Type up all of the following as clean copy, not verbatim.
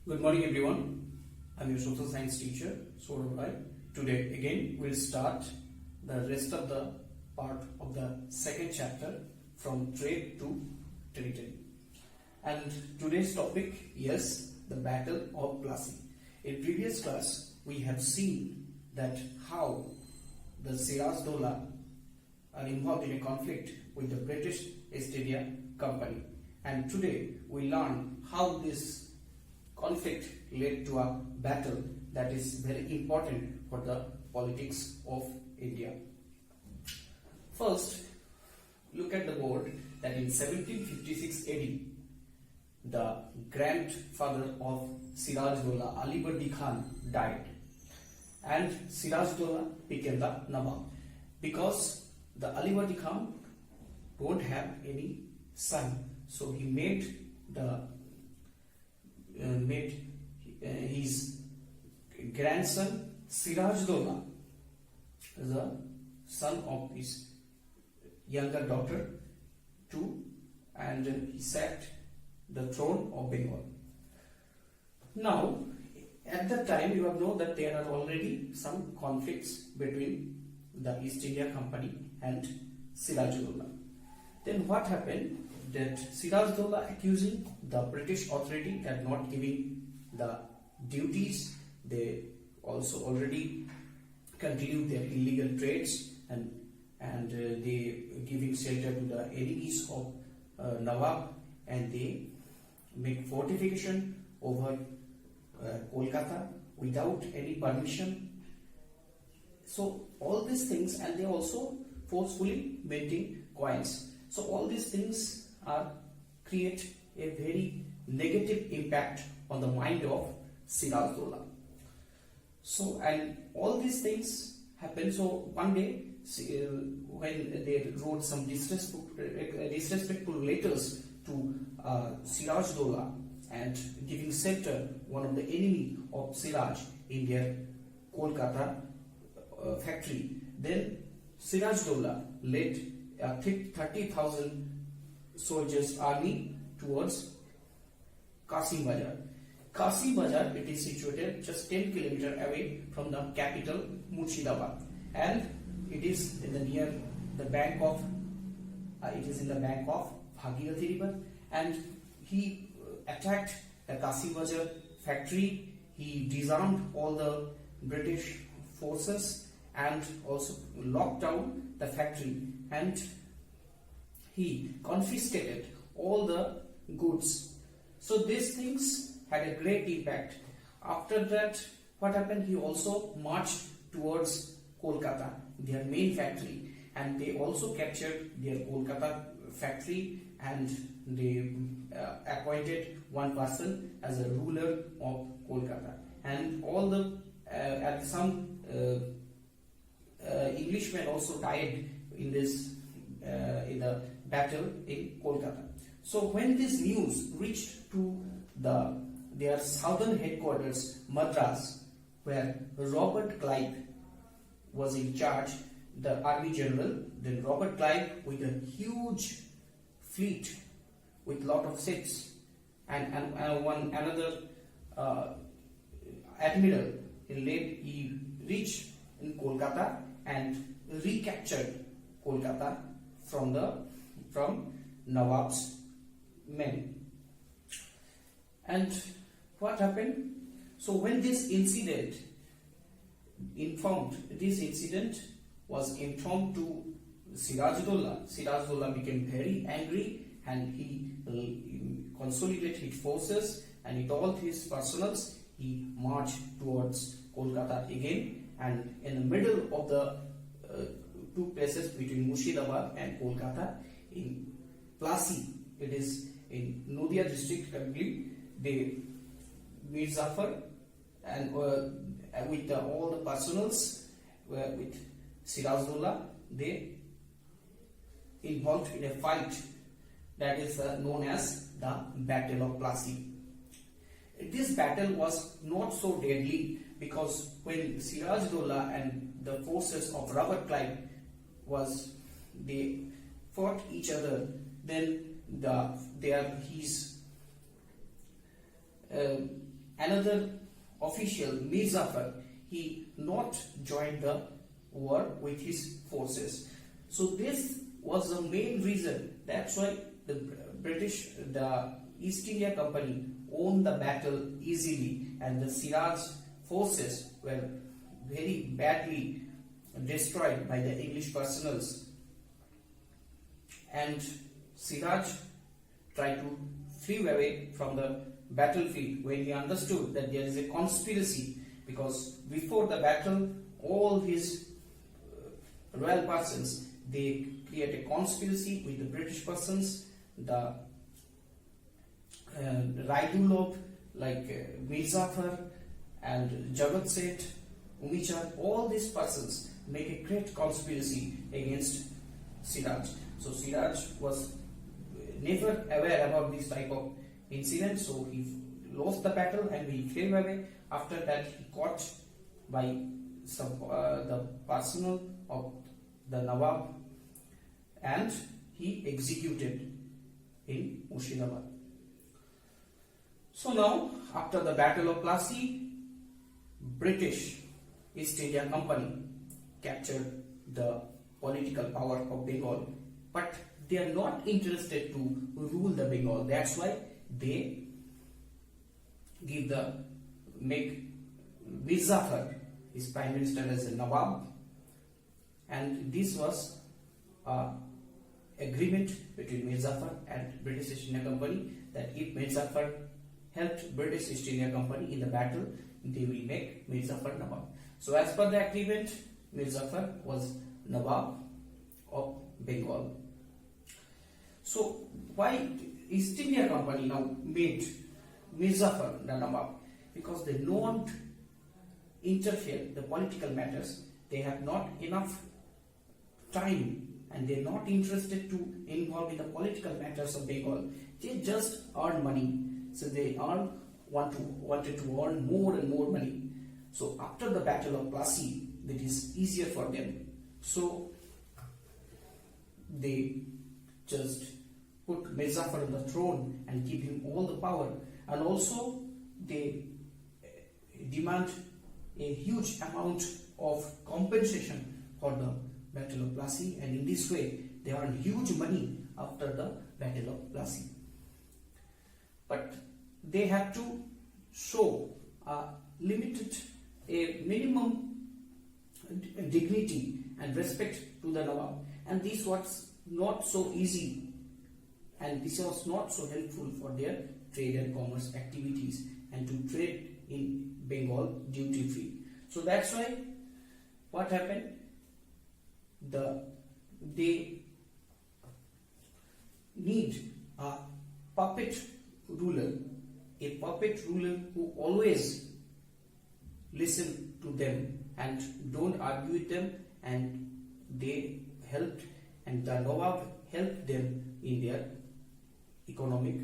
Good morning everyone. I'm your social science teacher Sourav Ray. Today again we'll start the rest of the part of the second chapter from trade to territory. And today's topic is the Battle of Plassey. In previous class we have seen that how the Siraz-Dowlah are involved in a conflict with the British East India Company, and today we learn how this conflict led to a battle that is very important for the politics of India. First, look at the board that in 1756 AD, the grandfather of Siraz-Dowlah, Ali Bardi Khan, died, and Siraz-Dowlah became the nabob because the Ali Bardi Khan don't have any son, so he made his grandson Siraz-Dowlah the son of his younger daughter too, and he sat the throne of Bengal. Now, at that time, you have known that there are already some conflicts between the East India Company and Siraz-Dowlah. Then what happened? That Siraz-Dowlah accusing the British authority that not giving the duties, they also already continued their illegal trades and they giving shelter to the enemies of Nawab, and they make fortification over Kolkata without any permission. So all these things, and they also forcefully minting coins. So all these things create a very negative impact on the mind of Siraz-Dowlah. So, and all these things happen. So one day, when they wrote some disrespectful letters to Siraz-Dowlah and giving shelter one of the enemy of Siraj in their Kolkata factory, then Siraz-Dowlah led a 30,000 soldiers army towards Kasim Bazar. Kasim Bazar, it is situated just 10 km away from the capital Murshidabad, and it is in the near the bank of Bhagirathi River, and he attacked the Kasim Bazar factory. He disarmed all the British forces and also locked down the factory, and he confiscated all the goods. So these things had a great impact. After that, what happened? He also marched towards Kolkata, their main factory, and they also captured their Kolkata factory, and they appointed one person as a ruler of Kolkata, and all the and some Englishmen also died in this in the battle in Kolkata. So when this news reached to their southern headquarters, Madras, where Robert Clive was in charge, the army general, then Robert Clive with a huge fleet with lot of ships and another admiral, he reached in Kolkata and recaptured Kolkata from Nawab's men. And what happened? So when this incident was informed to Siraz-Dowlah, Siraz-Dowlah became very angry, and he consolidated his forces, and with all his personals he marched towards Kolkata again, and in the middle of the two places between Murshidabad and Kolkata, in Plassey, it is in Nadia district, currently, Mir Zafar and with all the personals with Siraz-Dowlah, they involved in a fight that is known as the Battle of Plassey. This battle was not so deadly because when Siraz-Dowlah and the forces of Robert Clive they fought each other, then his another official, Mir Jafar, he not joined the war with his forces. So this was the main reason. That's why the East India Company won the battle easily, and the Siraj forces were very badly destroyed by the English personnels. And Siraj tried to flee away from the battlefield when he understood that there is a conspiracy, because before the battle all his royal persons, they create a conspiracy with the British persons, the Raidulov, like Mir Jafar and Jagat Seth, Umichand, all these persons make a great conspiracy against Siraj. So Siraj was never aware about this type of incident, so he lost the battle and he fled away. After that, he caught by some the personnel of the Nawab, and he executed in Murshidabad. So now, after the Battle of Plassey, British East India Company captured the political power of Bengal, but they are not interested to rule the Bengal. That's why they make Mir Jafar his prime minister as a nabob, and this was agreement between Mir Jafar and British East India Company that if Mir Jafar helped British East India Company in the battle, they will make Mir Jafar nabob. So as per the agreement, Mir Jafar was nabob of Bengal. So why East India Company now made Mir Jafar the nabob? Because they don't interfere the political matters. They have not enough time and they're not interested to involve in the political matters of Bengal. They just earn money. So they wanted to earn more and more money. So after the Battle of Plassey, it is easier for them. So they just put Mir Jafar on the throne and give him all the power. And also they demand a huge amount of compensation for the Battle of Plassey, and in this way they earned huge money after the Battle of Plassey. But they have to show a minimum dignity and respect to the Nawab, and this was not so easy, and this was not so helpful for their trade and commerce activities and to trade in Bengal duty free. So that's why what happened, they need a puppet ruler who always listen to them and don't argue with them, and they helped, and the Nawab helped them in their economic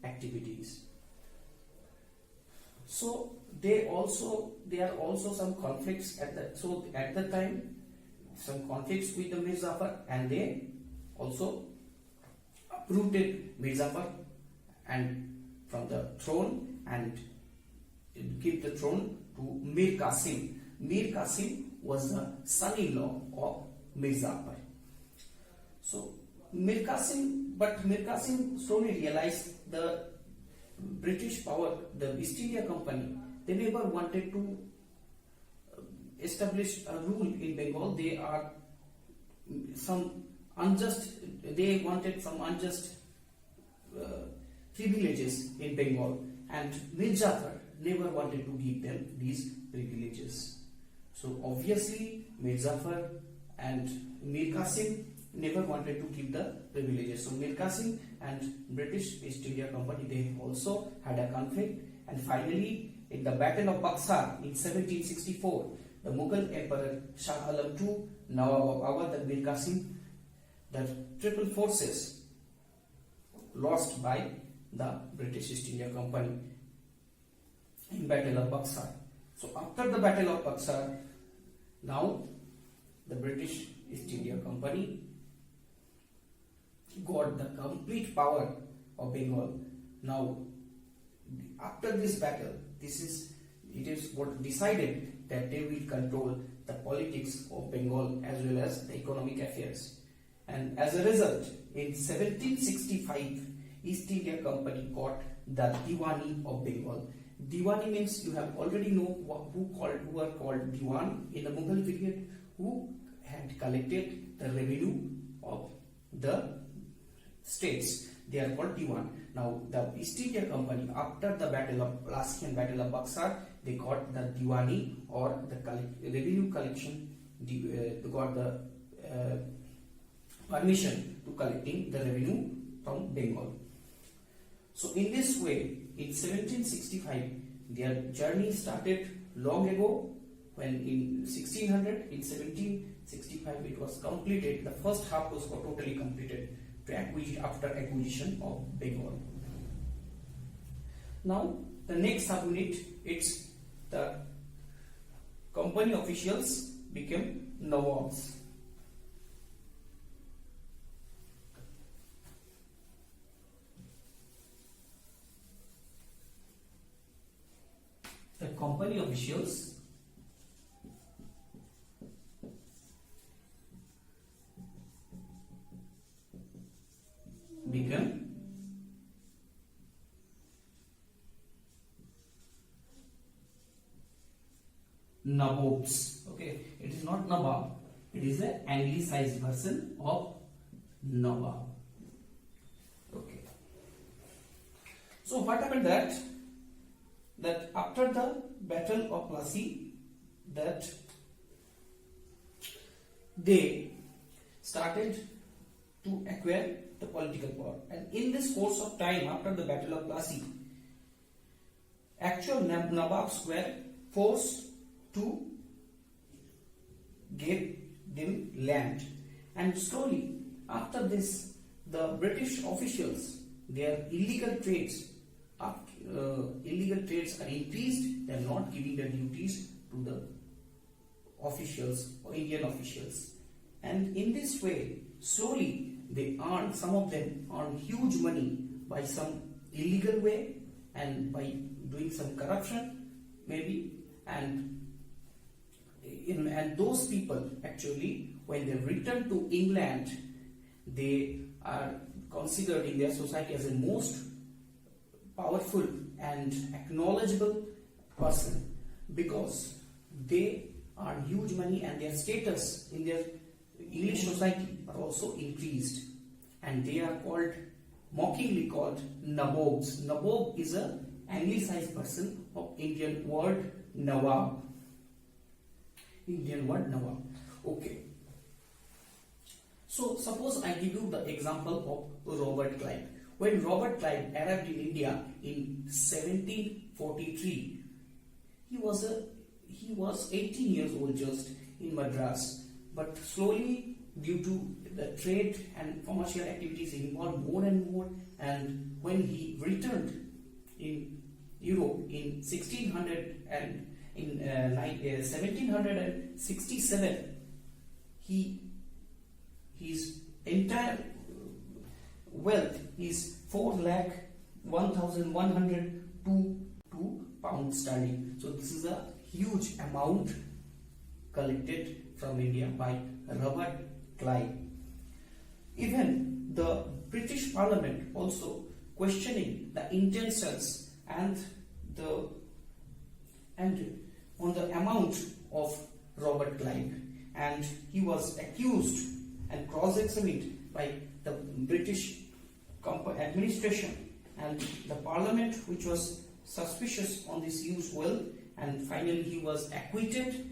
activities. So there are also some conflicts at the time, some conflicts with the Mir Jafar, and they also uprooted Mir Jafar and from the throne and give the throne to Mir Qasim. Mir Qasim was the son-in-law of Mir Jafar. So Mir Qasim slowly realized the British power, the East India Company, they never wanted to establish a rule in Bengal. They wanted some unjust privileges in Bengal, and Mir Jafar never wanted to give them these privileges. So obviously Mir Jafar and Mir Qasim never wanted to give the privileges. So Mir Qasim and British East India Company, they also had a conflict, and finally in the Battle of Buxar in 1764, the Mughal Emperor Shah Alam II, Nawab Awadh and Mir Qasim, the triple forces lost by the British East India Company in Battle of Buxar. So after the Battle of Buxar, now the British East India Company got the complete power of Bengal. Now after this battle, it is what decided that they will control the politics of Bengal as well as the economic affairs. And as a result, in 1765, East India Company got the Diwani of Bengal. Diwani means you have already know who were called Diwan in the Mughal period, who had collected the revenue of the states. They are called Diwan. Now the East India Company, after the Battle of Plassey and Battle of Buxar, they got the Diwani or the revenue collection. They got the permission to collecting the revenue from Bengal. So in this way, in 1765, their journey started long ago. When in 1600, in 1765, it was completed. The first half was totally completed after acquisition of Bengal. Now the next subunit, it's the company officials became nabobs. The company officials become nabobs. Okay, it is not nabob, it is the anglicized version of nabob. Okay, so what happened that after the Battle of Plassey, that they started to acquire the political power, and in this course of time after the Battle of Plassey, actual nabobs were forced to give them land, and slowly after this the British officials, their illegal trades are increased. They are not giving the duties to the officials or Indian officials, and in this way slowly some of them earn huge money by some illegal way and by doing some corruption maybe, and those people actually, when they return to England, they are considered in their society as the most powerful and acknowledgeable person, because they earn huge money and their status in their English society are also increased, and they are mockingly called nabobs. Nabob is a anglicized version of Indian word nawab. Okay. So suppose I give you the example of Robert Clive. When Robert Clive arrived in India in 1743, he was 18 years old just in Madras. But slowly, due to the trade and commercial activities involved more and more, and when he returned in Europe in 1767, his entire wealth is 4,01,102 pounds sterling. So this is a huge amount collected from India by Robert Clive. Even the British Parliament also questioning the intentions and on the amount of Robert Clive, and he was accused and cross-examined by the British administration and the Parliament, which was suspicious on this huge wealth, and finally he was acquitted.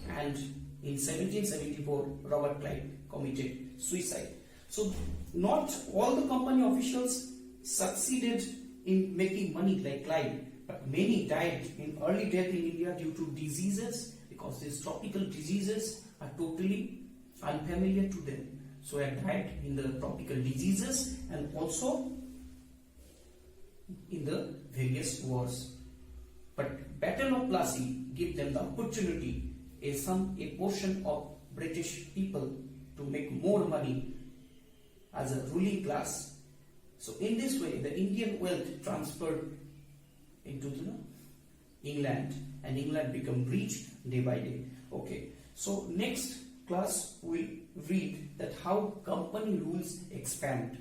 And in 1774, Robert Clive committed suicide. So not all the company officials succeeded in making money like Clive, but many died in early death in India due to diseases, because these tropical diseases are totally unfamiliar to them. So they died in the tropical diseases and also in the various wars. But Battle of Plassey gave them the opportunity, a portion of British people, to make more money as a ruling class. So in this way, the Indian wealth transferred into the England, and England become rich day by day. Okay. So next class we'll read that how company rules expand.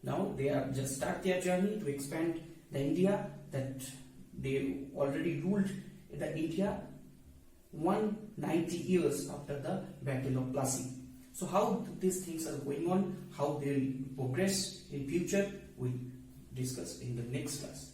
Now they are just start their journey to expand the India, that they already ruled the India 190 years after the Battle of Plassey. So how these things are going on, how they will progress in future, we'll discuss in the next class.